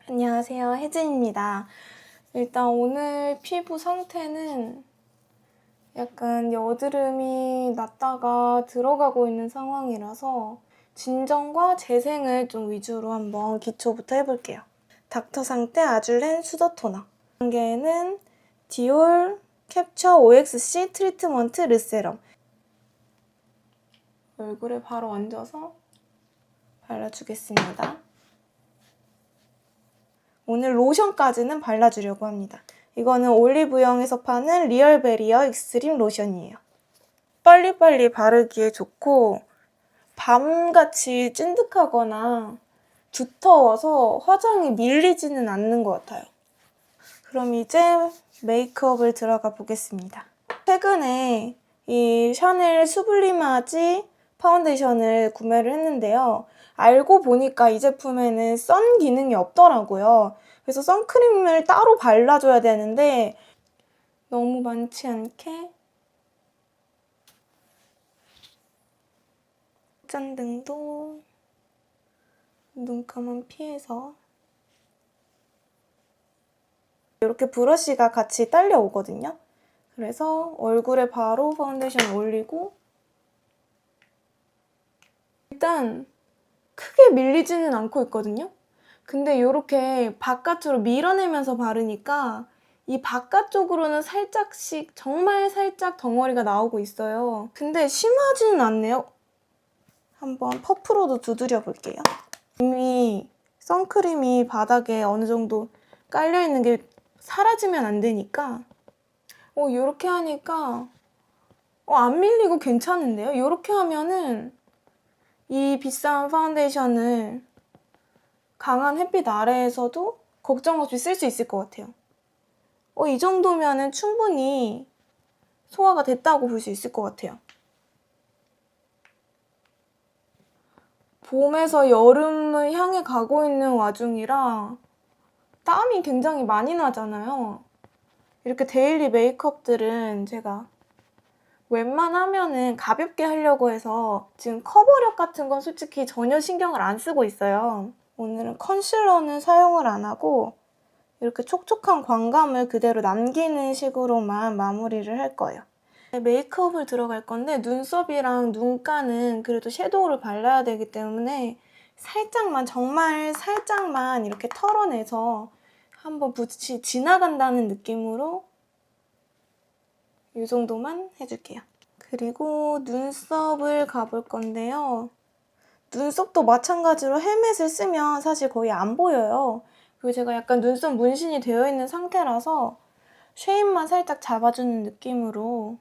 안녕하세요, 혜진입니다. 일단 오늘 피부 상태는 약간 여드름이 났다가 들어가고 있는 상황이라서 진정과 재생을 좀 위주로 한번 기초부터 해볼게요. 닥터상태 아줄렌 수더 토너. 단계는 디올 캡처 OXC 트리트먼트 르세럼. 얼굴에 바로 얹어서 발라주겠습니다. 오늘 로션까지는 발라주려고 합니다. 이거는 올리브영에서 파는 리얼베리어 익스트림 로션이에요. 빨리빨리 바르기에 좋고 밤같이 찐득하거나 두터워서 화장이 밀리지는 않는 것 같아요. 그럼 이제 메이크업을 들어가 보겠습니다. 최근에 이 샤넬 수블리마지 파운데이션을 구매를 했는데요. 알고 보니까 이 제품에는 선 기능이 없더라고요. 그래서 선크림을 따로 발라줘야 되는데 너무 많지 않게 짠등도 눈감은 피해서 이렇게 브러쉬가 같이 딸려오거든요. 그래서 얼굴에 바로 파운데이션을 올리고 일단 크게 밀리지는 않고 있거든요. 근데 이렇게 바깥으로 밀어내면서 바르니까 이 바깥쪽으로는 살짝씩 정말 살짝 덩어리가 나오고 있어요. 근데 심하지는 않네요. 한번 퍼프로도 두드려 볼게요. 이미 선크림이 바닥에 어느 정도 깔려있는 게 사라지면 안 되니까 이렇게 하니까 안 밀리고 괜찮은데요? 이렇게 하면은 이 비싼 파운데이션을 강한 햇빛 아래에서도 걱정 없이 쓸 수 있을 것 같아요. 이 정도면은 충분히 소화가 됐다고 볼 수 있을 것 같아요. 봄에서 여름을 향해 가고 있는 와중이라 땀이 굉장히 많이 나잖아요. 이렇게 데일리 메이크업들은 제가 웬만하면은 가볍게 하려고 해서 지금 커버력 같은 건 솔직히 전혀 신경을 안 쓰고 있어요. 오늘은 컨실러는 사용을 안 하고 이렇게 촉촉한 광감을 그대로 남기는 식으로만 마무리를 할 거예요. 메이크업을 들어갈 건데 눈썹이랑 눈가는 그래도 섀도우를 발라야 되기 때문에 살짝만, 정말 살짝만 이렇게 털어내서 한번 지나간다는 느낌으로 이 정도만 해줄게요. 그리고 눈썹을 가볼 건데요. 눈썹도 마찬가지로 헬멧을 쓰면 사실 거의 안 보여요. 그리고 제가 약간 눈썹 문신이 되어 있는 상태라서 쉐입만 살짝 잡아주는 느낌으로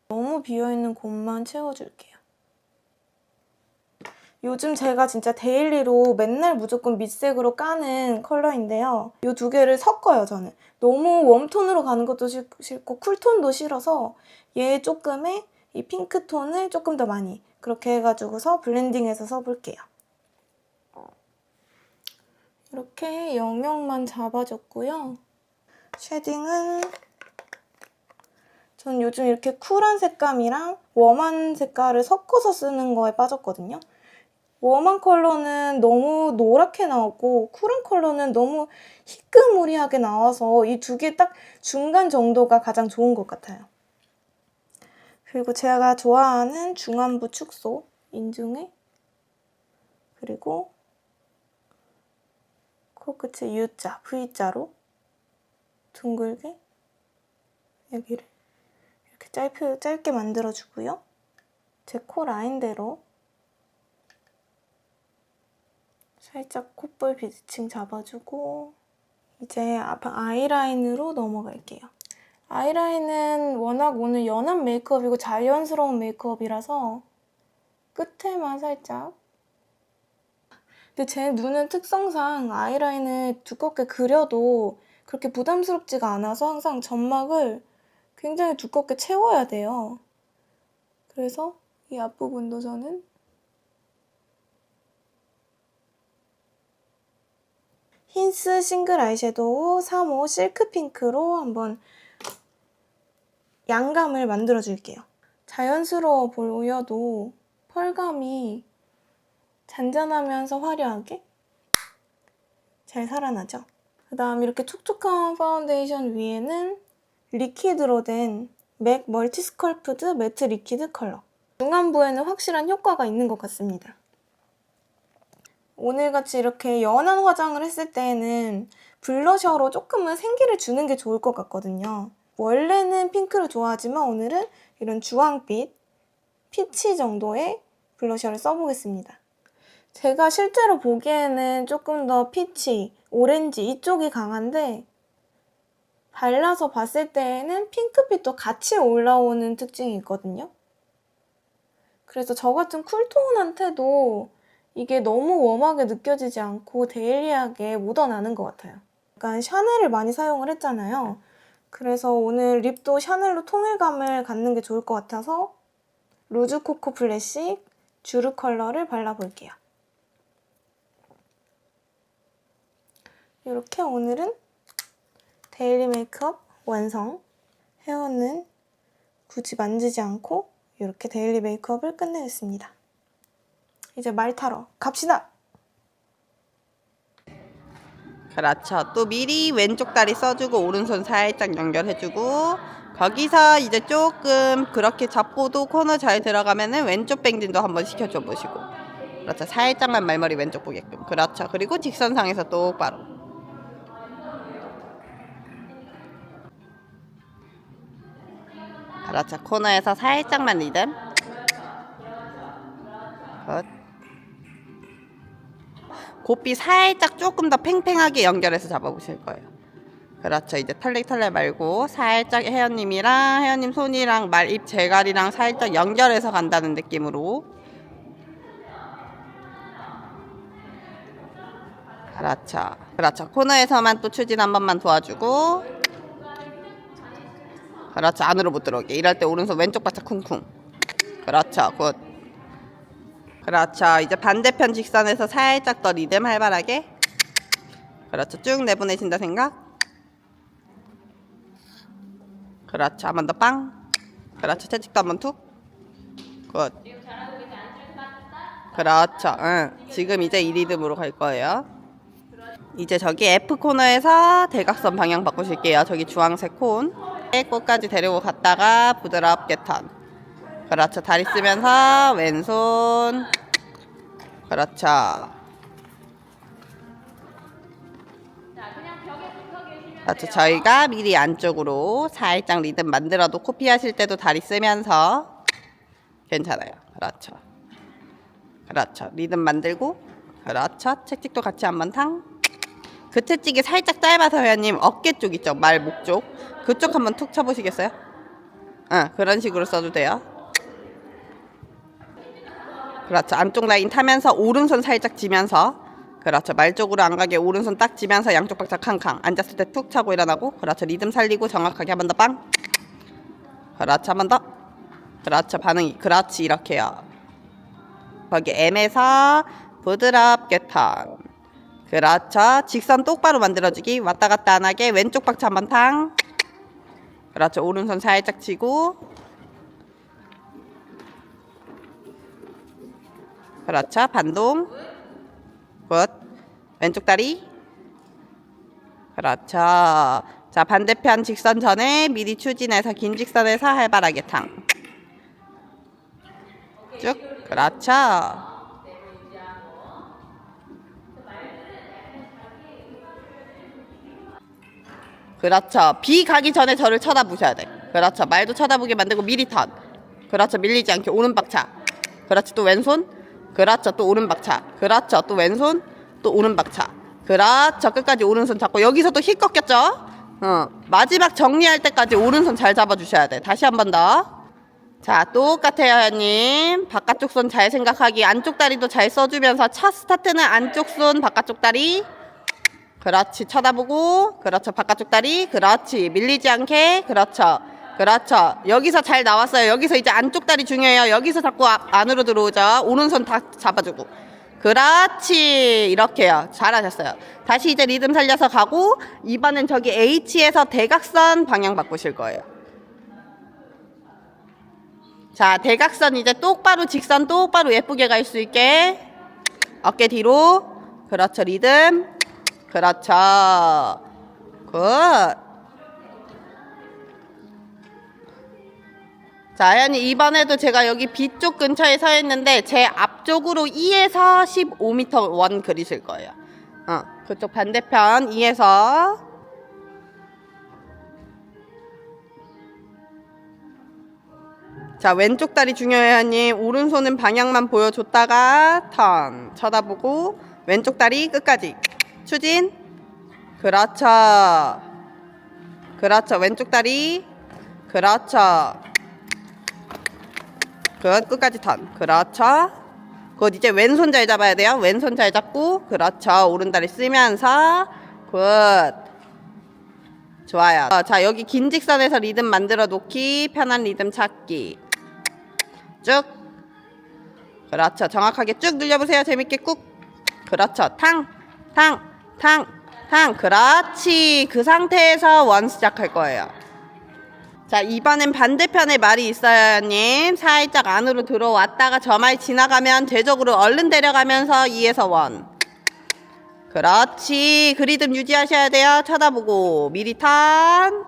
너무 비어있는 곳만 채워줄게요. 요즘 제가 진짜 데일리로 맨날 무조건 밑색으로 까는 컬러인데요. 이 두 개를 섞어요, 저는. 너무 웜톤으로 가는 것도 싫고 쿨톤도 싫어서 얘 조금에 이 핑크톤을 조금 더 많이 그렇게 해가지고서 블렌딩해서 써볼게요. 이렇게 영역만 잡아줬고요. 쉐딩은 전 요즘 이렇게 쿨한 색감이랑 웜한 색깔을 섞어서 쓰는 거에 빠졌거든요. 웜한 컬러는 너무 노랗게 나오고 쿨한 컬러는 너무 희끄무리하게 나와서 이 두 개 딱 중간 정도가 가장 좋은 것 같아요. 그리고 제가 좋아하는 중안부 축소 인중에 그리고 코끝에 U자, V자로 둥글게 여기를 이렇게 짧게 만들어주고요. 제 코 라인대로 살짝 콧볼 비치층 잡아주고 이제 아이라인으로 넘어갈게요. 아이라인은 워낙 오늘 연한 메이크업이고 자연스러운 메이크업이라서 끝에만 살짝 근데 제 눈은 특성상 아이라인을 두껍게 그려도 그렇게 부담스럽지가 않아서 항상 점막을 굉장히 두껍게 채워야 돼요. 그래서 이 앞부분도 저는 힌스 싱글 아이섀도우 3호 실크핑크로 한번 양감을 만들어줄게요. 자연스러워 보여도 펄감이 잔잔하면서 화려하게 잘 살아나죠? 그 다음 이렇게 촉촉한 파운데이션 위에는 리퀴드로 된 맥 멀티 스컬프드 매트 리퀴드 컬러. 중안부에는 확실한 효과가 있는 것 같습니다. 오늘같이 이렇게 연한 화장을 했을 때에는 블러셔로 조금은 생기를 주는 게 좋을 것 같거든요. 원래는 핑크를 좋아하지만 오늘은 이런 주황빛, 피치 정도의 블러셔를 써보겠습니다. 제가 실제로 보기에는 조금 더 피치, 오렌지 이쪽이 강한데 발라서 봤을 때에는 핑크빛도 같이 올라오는 특징이 있거든요. 그래서 저 같은 쿨톤한테도 이게 너무 웜하게 느껴지지 않고 데일리하게 묻어나는 것 같아요. 약간 샤넬을 많이 사용을 했잖아요. 그래서 오늘 립도 샤넬로 통일감을 갖는 게 좋을 것 같아서 루즈 코코 플래시 주르 컬러를 발라볼게요. 이렇게 오늘은 데일리 메이크업 완성. 헤어는 굳이 만지지 않고 이렇게 데일리 메이크업을 끝내겠습니다. 이제 말 타러 갑시다! 그렇죠. 또 미리 왼쪽 다리 써주고 오른손 살짝 연결해주고 거기서 이제 조금 그렇게 잡고도 코너 잘 들어가면은 왼쪽 뱅진도 한번 시켜줘 보시고 그렇죠. 살짝만 말머리 왼쪽 보게끔 그렇죠. 그리고 직선상에서 똑바로 그렇죠. 코너에서 살짝만 리듬 굿. 곱비 살짝 조금 더 팽팽하게 연결해서 잡아보실 거예요. 그렇죠. 이제 털렉털렉 말고 살짝 혜연님 손이랑 말입 재갈이랑 살짝 연결해서 간다는 느낌으로 그렇죠. 코너에서만 또 추진 한 번만 도와주고 그렇죠. 안으로 못 들어오게. 이럴 때 오른손 왼쪽 바짝 쿵쿵. 그렇죠. 굿. 그렇죠. 이제 반대편 직선에서 살짝 더 리듬 활발하게. 그렇죠. 쭉 내보내신다 생각. 그렇죠. 한 번 더 빵. 그렇죠. 채찍도 한 번 툭. 굿. 그렇죠. 응. 지금 이제 이 리듬으로 갈 거예요. 이제 저기 F 코너에서 대각선 방향 바꾸실게요. 저기 주황색 콘. 끝까지 데리고 갔다가 부드럽게 턴. 그렇죠. 다리 쓰면서 왼손. 그렇죠. 그렇죠. 저희가 미리 안쪽으로 살짝 리듬 만들어도 코피하실 때도 다리 쓰면서 괜찮아요. 그렇죠. 그렇죠. 리듬 만들고 그렇죠. 채찍도 같이 한번 탕. 그 채찍이 살짝 짧아서 회원님 어깨 쪽 있죠. 말, 목 쪽. 그쪽 한번 툭 쳐보시겠어요? 그런 식으로 써도 돼요. 그렇죠. 안쪽 라인 타면서 오른손 살짝 지면서 그렇죠. 말 쪽으로 안 가게 오른손 딱 지면서 양쪽 박자 캉캉. 앉았을 때 툭 차고 일어나고 그렇죠. 리듬 살리고 정확하게 한 번 더 빵. 그렇죠. 한 번 더. 그렇죠. 반응이 그렇지. 이렇게요. 거기 M에서 부드럽게 턴. 그렇죠. 직선 똑바로 만들어주기. 왔다 갔다 안 하게 왼쪽 박자 한 번 탕. 그렇죠. 오른손 살짝 치고 그렇죠. 반동 굿. 왼쪽 다리 그렇죠. 자 반대편 직선 전에 미리 추진해서 긴 직선에서 활발하게 탕 쭉. 그렇죠. 그렇죠. B 가기 전에 저를 쳐다보셔야 돼. 그렇죠. 말도 쳐다보게 만들고 미리 턴. 그렇죠. 밀리지 않게 오른 박차. 그렇죠. 또 왼손. 그렇죠. 또 오른 박차. 그렇죠. 또 왼손. 또 오른 박차. 그렇죠. 끝까지 오른손 잡고 여기서도 힐 꺾였죠. 마지막 정리할 때까지 오른손 잘 잡아주셔야 돼. 다시 한 번 더. 자 똑같아요 회원님. 바깥쪽 손 잘 생각하기. 안쪽 다리도 잘 써주면서 첫 스타트는 안쪽 손 바깥쪽 다리. 그렇지. 쳐다보고 그렇죠. 바깥쪽 다리. 그렇지. 밀리지 않게. 그렇죠. 그렇죠. 여기서 잘 나왔어요. 여기서 이제 안쪽 다리 중요해요. 여기서 자꾸 안으로 들어오죠. 오른손 다 잡아주고 그렇지. 이렇게요. 잘하셨어요. 다시 이제 리듬 살려서 가고 이번엔 저기 H에서 대각선 방향 바꾸실 거예요. 자 대각선 이제 똑바로 직선 똑바로 예쁘게 갈 수 있게 어깨 뒤로 그렇죠. 리듬 그렇죠. 굿. 자, 혜연이 이번에도 제가 여기 B 쪽 근처에 서 있는데 제 앞쪽으로 2에서 15m 원 그리실 거예요. 그쪽 반대편 2에서 자, 왼쪽 다리 중요해요, 혜연님. 오른손은 방향만 보여줬다가 턴 쳐다보고 왼쪽 다리 끝까지 추진. 그렇죠. 그렇죠. 왼쪽 다리. 그렇죠. 끝까지 턴. 그렇죠. 곧 이제 왼손 잘 잡아야 돼요. 왼손 잘 잡고. 그렇죠. 오른다리 쓰면서. 굿. 좋아요. 자, 여기 긴 직선에서 리듬 만들어 놓기. 편한 리듬 찾기. 쭉. 그렇죠. 정확하게 쭉 늘려보세요. 재밌게 꾹. 그렇죠. 탕. 그렇지. 그 상태에서 원 시작할 거예요. 자, 이번엔 반대편에 말이 있어요, 님. 살짝 안으로 들어왔다가 저 말 지나가면 되적으로 얼른 데려가면서 2에서 1. 그렇지. 그 리듬 유지하셔야 돼요. 쳐다보고 미리 턴.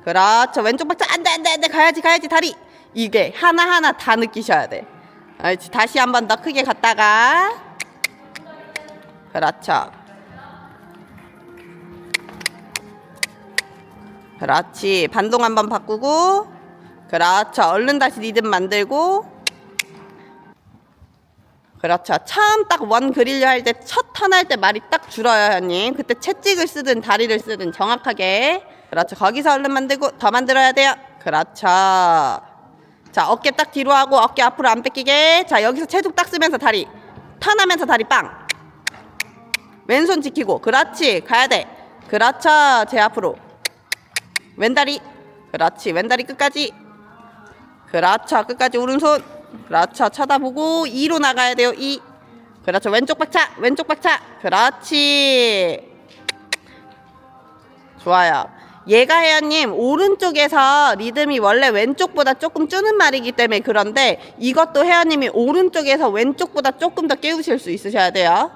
그렇죠. 왼쪽 박자. 안돼. 가야지. 다리. 이게 하나하나 다 느끼셔야 돼. 그렇지. 다시 한 번 더 크게 갔다가. 그렇죠. 그렇지. 반동 한번 바꾸고. 그렇죠. 얼른 다시 리듬 만들고. 그렇죠. 처음 딱 원 그리려 할 때 첫 턴 할 때 말이 딱 줄어요, 형님. 그때 채찍을 쓰든 다리를 쓰든 정확하게. 그렇죠. 거기서 얼른 만들고 더 만들어야 돼요. 그렇죠. 자, 어깨 딱 뒤로 하고 어깨 앞으로 안 뺏기게. 자, 여기서 체중 딱 쓰면서 다리 턴하면서 다리 빵. 왼손 지키고. 그렇지. 가야 돼. 그렇죠. 제 앞으로. 왼다리. 그렇지. 왼다리 끝까지. 그렇죠. 끝까지 오른손. 그렇죠. 쳐다보고 2로 나가야 돼요. 2. 그렇죠. 왼쪽 박차. 그렇지. 좋아요. 얘가 혜연님 오른쪽에서 리듬이 원래 왼쪽보다 조금 주는 말이기 때문에 그런데 이것도 혜연님이 오른쪽에서 왼쪽보다 조금 더 깨우실 수 있으셔야 돼요.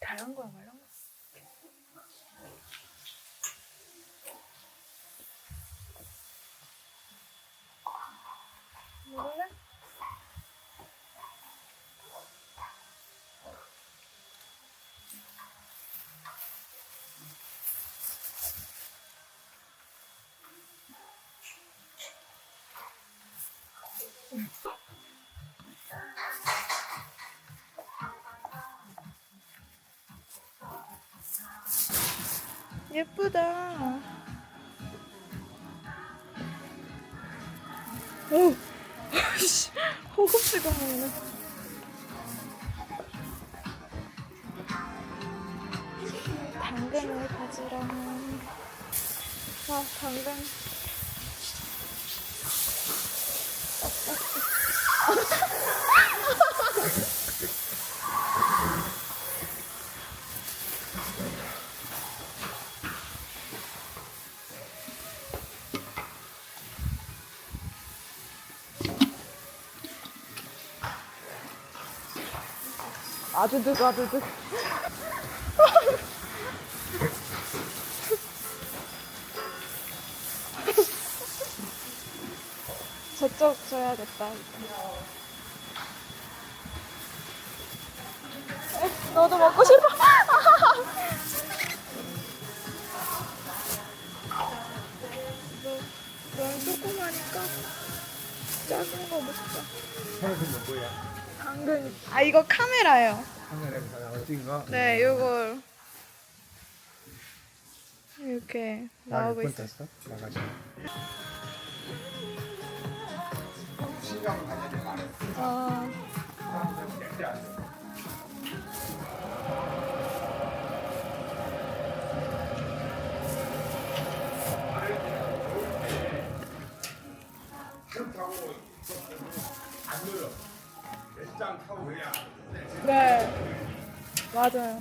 잘한 거야, 말한 거야. 모르네? 예쁘다. 오, 씨, 호흡지가 먹네. 당근을 가지러. 아, 당근. 아드득 아드득. 저쪽 줘야겠다. 너도 먹고 싶어? 너무 조그마니까 작은 거 먹자. 하나는 뭐야? 당근. 아, 이거 카메라예요. 하나는 찍은 거? 네, 요걸 이렇게 나오고 몇 있어요. 번 땄어? 나가지. 아, 네, 맞아요.